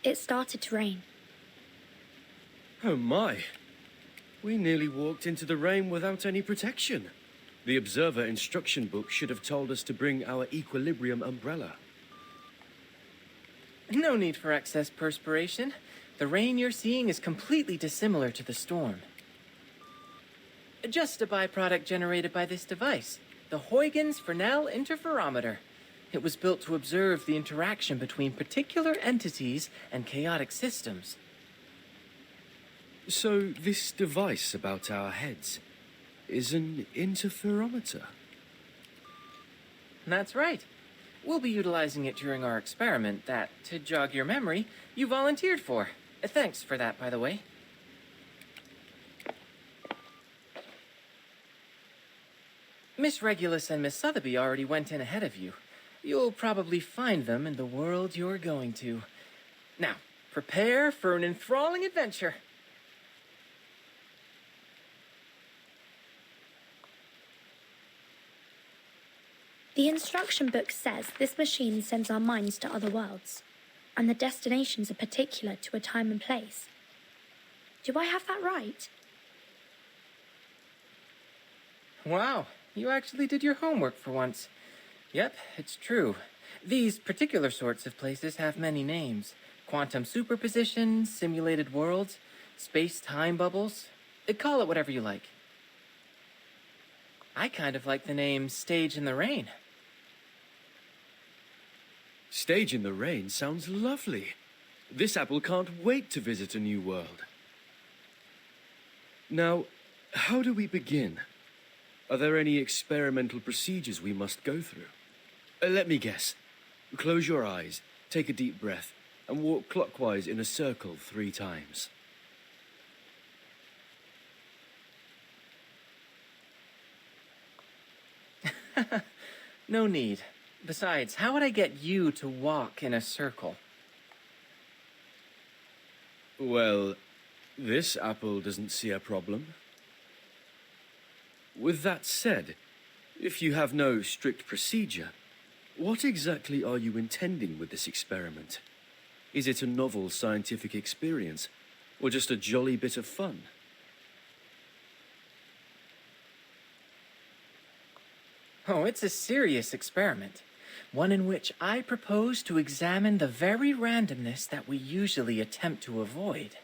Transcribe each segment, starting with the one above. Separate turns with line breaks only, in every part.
It started to rain.
Oh my. We nearly walked into the rain without any protection. The observer instruction book should have told us to bring our equilibrium umbrella.
No need for excess perspiration. The rain you're seeing is completely dissimilar to the storm. Just a byproduct generated by this device, the Huygens Fresnel interferometer. It was built to observe the interaction between particular entities and chaotic systems.
So this device about our heads is an interferometer?
That's right. We'll be utilizing it during our experiment that, to jog your memory, you volunteered for. Thanks for that, by the way. Miss Regulus and Miss Sotheby already went in ahead of you. You'll probably find them in the world you're going to. Now, prepare for an enthralling adventure.
The instruction book says this machine sends our minds to other worlds, and the destinations are particular to a time and place. Do I have that right?
Wow, you actually did your homework for once. Yep, it's true. These particular sorts of places have many names. Quantum superposition, simulated worlds, space-time bubbles. Call it whatever you like. I kind of like the name Stage in the Rain.
Stage in the rain sounds lovely. This apple can't wait to visit a new world. Now, how do we begin? Are there any experimental procedures we must go through? Let me guess. Close your eyes, take a deep breath, and walk clockwise in a circle 3 times.
No need. Besides, how would I get you to walk in a circle?
Well, this apple doesn't see a problem. With that said, if you have no strict procedure, what exactly are you intending with this experiment? Is it a novel scientific experience, or just a jolly bit of fun?
Oh, it's a serious experiment. One in which I propose to examine the very randomness that we usually attempt to avoid.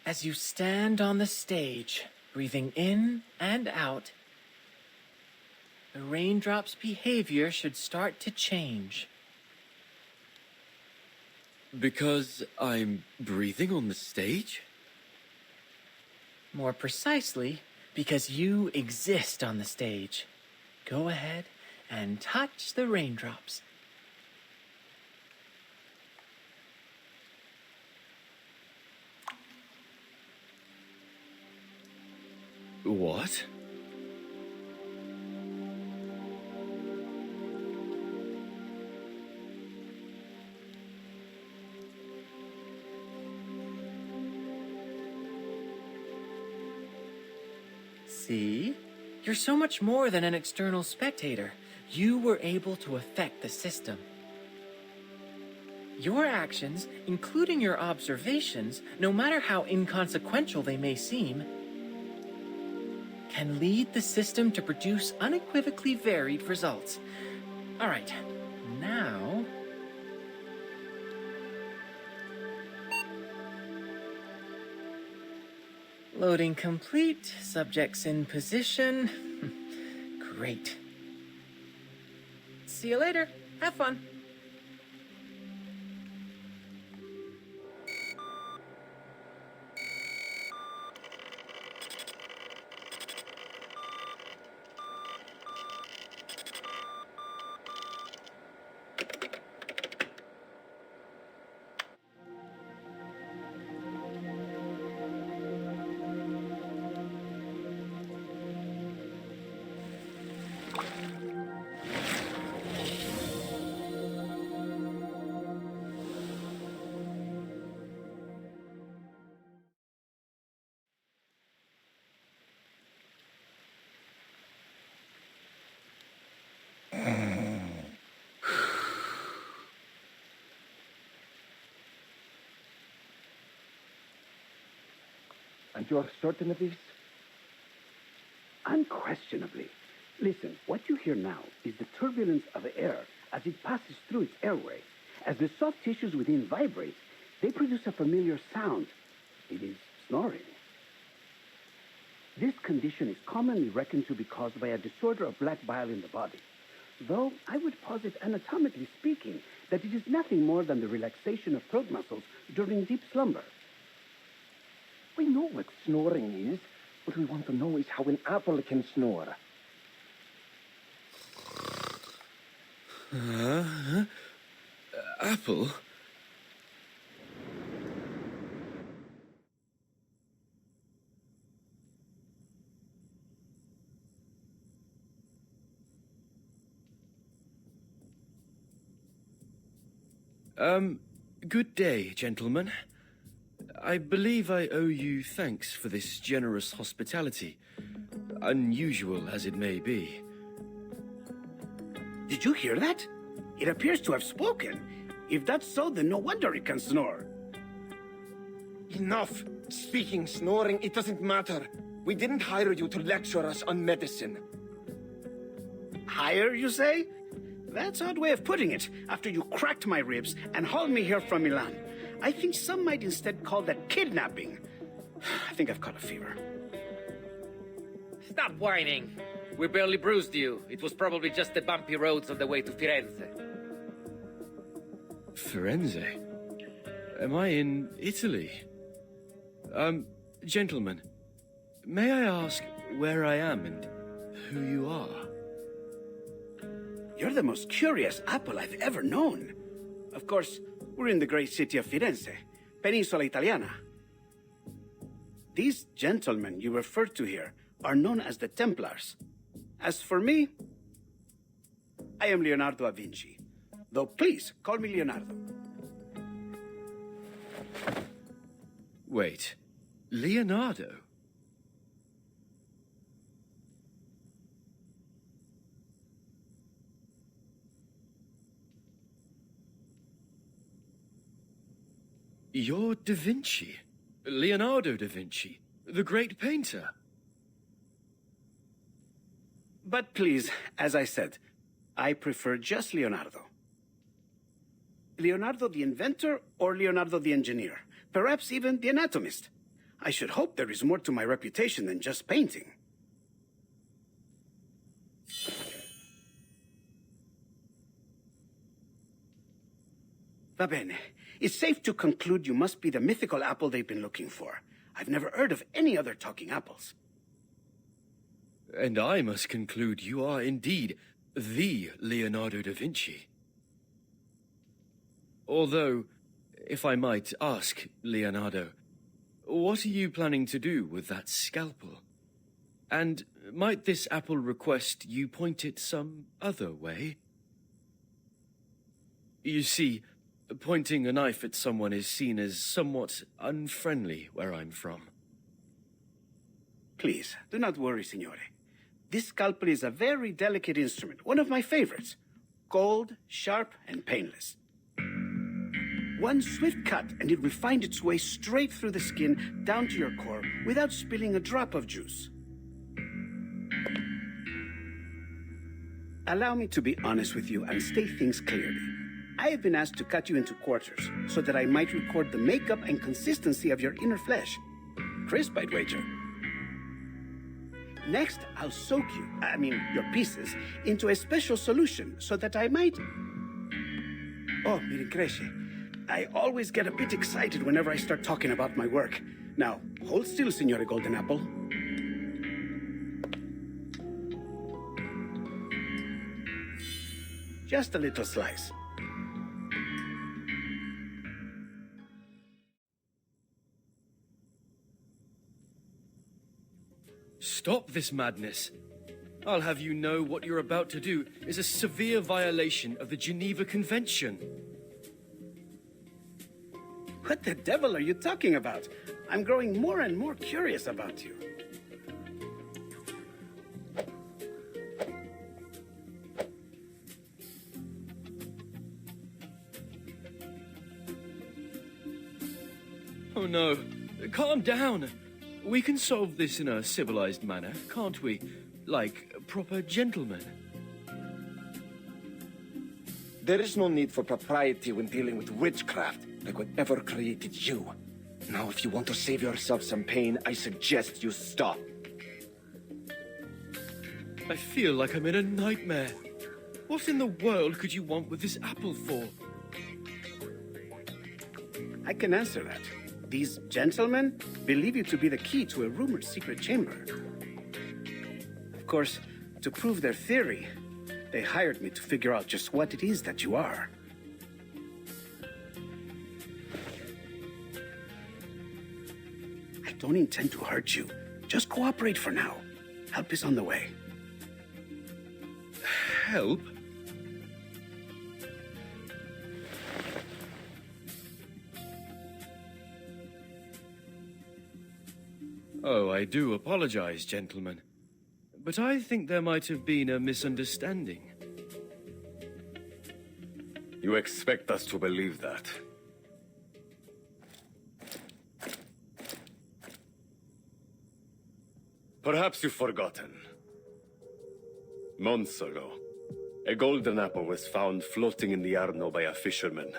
As you stand on the stage, breathing in and out, the raindrop's behavior should start to change.
Because I'm breathing on the stage?
More precisely, because you exist on the stage. Go ahead and touch the raindrops.
What?
See? You're so much more than an external spectator. You were able to affect the system. Your actions, including your observations, no matter how inconsequential they may seem, can lead the system to produce unequivocally varied results. All right, now... Loading complete, subjects in position. Great. See you later. Have fun.
And you're certain of this?
Unquestionably. Listen, what you hear now is the turbulence of air as it passes through its airway. As the soft tissues within vibrate, they produce a familiar sound. It is snoring. This condition is commonly reckoned to be caused by a disorder of black bile in the body. Though I would posit, anatomically speaking, that it is nothing more than the relaxation of throat muscles during deep slumber.
We know what snoring is. What we want to know is how an apple can snore.
Apple? Good day, gentlemen. I believe I owe you thanks for this generous hospitality, unusual as it may be.
Did you hear that? It appears to have spoken. If that's so, then no wonder it can snore.
Enough! Speaking, snoring, it doesn't matter. We didn't hire you to lecture us on medicine.
Hire, you say? That's an odd way of putting it, after you cracked my ribs and hauled me here from Milan. I think some might instead call that kidnapping. I think I've caught a fever.
Stop whining. We barely bruised you. It was probably just the bumpy roads on the way to Firenze.
Firenze? Am I in Italy? Gentlemen, may I ask where I am and who you are?
You're the most curious apple I've ever known. Of course, we're in the great city of Firenze, Peninsula Italiana. These gentlemen you referred to here are known as the Templars. As for me, I am Leonardo da Vinci. Though please, call me Leonardo.
Wait, Leonardo? You're Da Vinci. Leonardo da Vinci, the great painter.
But please, as I said, I prefer just Leonardo. Leonardo the inventor or Leonardo the engineer? Perhaps even the anatomist. I should hope there is more to my reputation than just painting. Va bene. It's safe to conclude you must be the mythical apple they've been looking for. I've never heard of any other talking apples.
And I must conclude you are indeed the Leonardo da Vinci. Although, if I might ask, Leonardo, what are you planning to do with that scalpel? And might this apple request you point it some other way? You see, pointing a knife at someone is seen as somewhat unfriendly where I'm from.
Please, do not worry, signore. This scalpel is a very delicate instrument, one of my favorites. Cold, sharp, and painless. One swift cut, and it will find its way straight through the skin, down to your core, without spilling a drop of juice. Allow me to be honest with you and state things clearly. I have been asked to cut you into quarters, so that I might record the makeup and consistency of your inner flesh. Crisp, I'd wager. Next, I'll soak your pieces, into a special solution, so that I might... Oh, mi rincresce. I always get a bit excited whenever I start talking about my work. Now, hold still, Signore Golden Apple. Just a little slice.
Stop this madness. I'll have you know what you're about to do is a severe violation of the Geneva Convention.
What the devil are you talking about? I'm growing more and more curious about you.
Oh no, calm down. We can solve this in a civilized manner, can't we? Like proper gentlemen.
There is no need for propriety when dealing with witchcraft, like whatever created you. Now, if you want to save yourself some pain, I suggest you stop.
I feel like I'm in a nightmare. What in the world could you want with this apple for?
I can answer that. These gentlemen believe you to be the key to a rumored secret chamber. Of course, to prove their theory, they hired me to figure out just what it is that you are. I don't intend to hurt you. Just cooperate for now. Help is on the way.
Help? Oh, I do apologize, gentlemen. But I think there might have been a misunderstanding.
You expect us to believe that? Perhaps you've forgotten. Months ago, a golden apple was found floating in the Arno by a fisherman.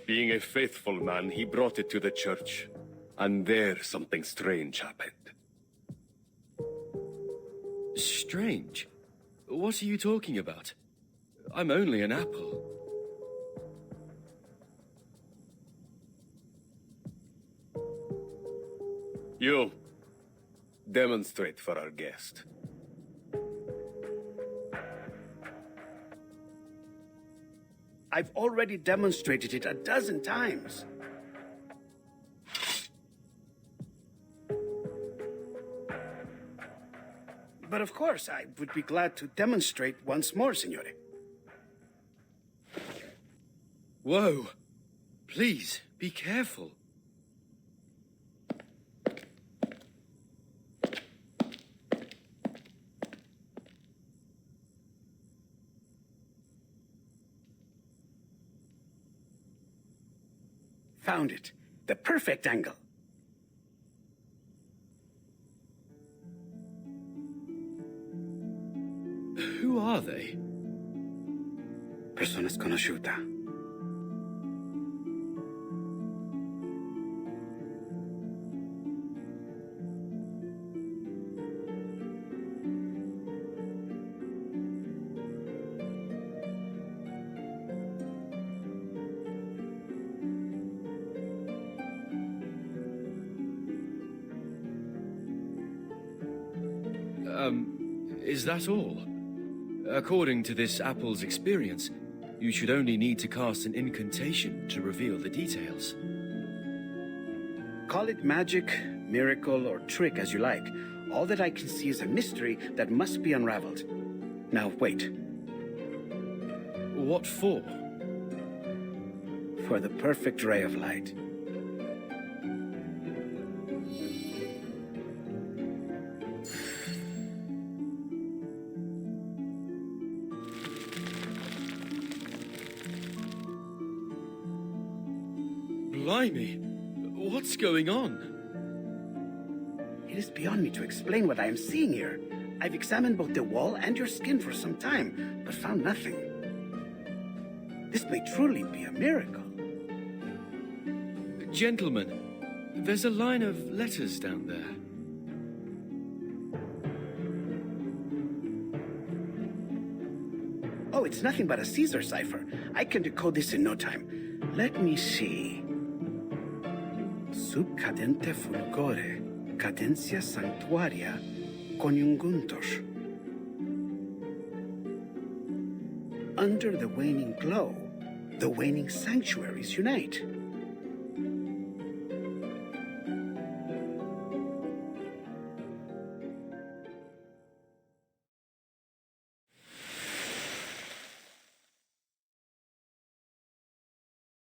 Being a faithful man, he brought it to the church. And there, something strange happened.
Strange? What are you talking about? I'm only an apple.
You, demonstrate for our guest.
I've already demonstrated it a dozen times. But of course, I would be glad to demonstrate once more, Signore.
Whoa! Please, be careful.
Found it. The perfect angle.
Who are they?
Persona sconosciuta.
Is that all? According to this apple's experience, you should only need to cast an incantation to reveal the details.
Call it magic, miracle, or trick as you like. All that I can see is a mystery that must be unraveled. Now, wait.
What for?
For the perfect ray of light.
Blimey! What's going on?
It is beyond me to explain what I am seeing here. I've examined both the wall and your skin for some time, but found nothing. This may truly be a miracle.
Gentlemen, there's a line of letters down there.
Oh, it's nothing but a Caesar cipher. I can decode this in no time. Let me see. Sub cadente fulgore, cadencia sanctuaria, coniunguntos. Under the waning glow, the waning sanctuaries unite.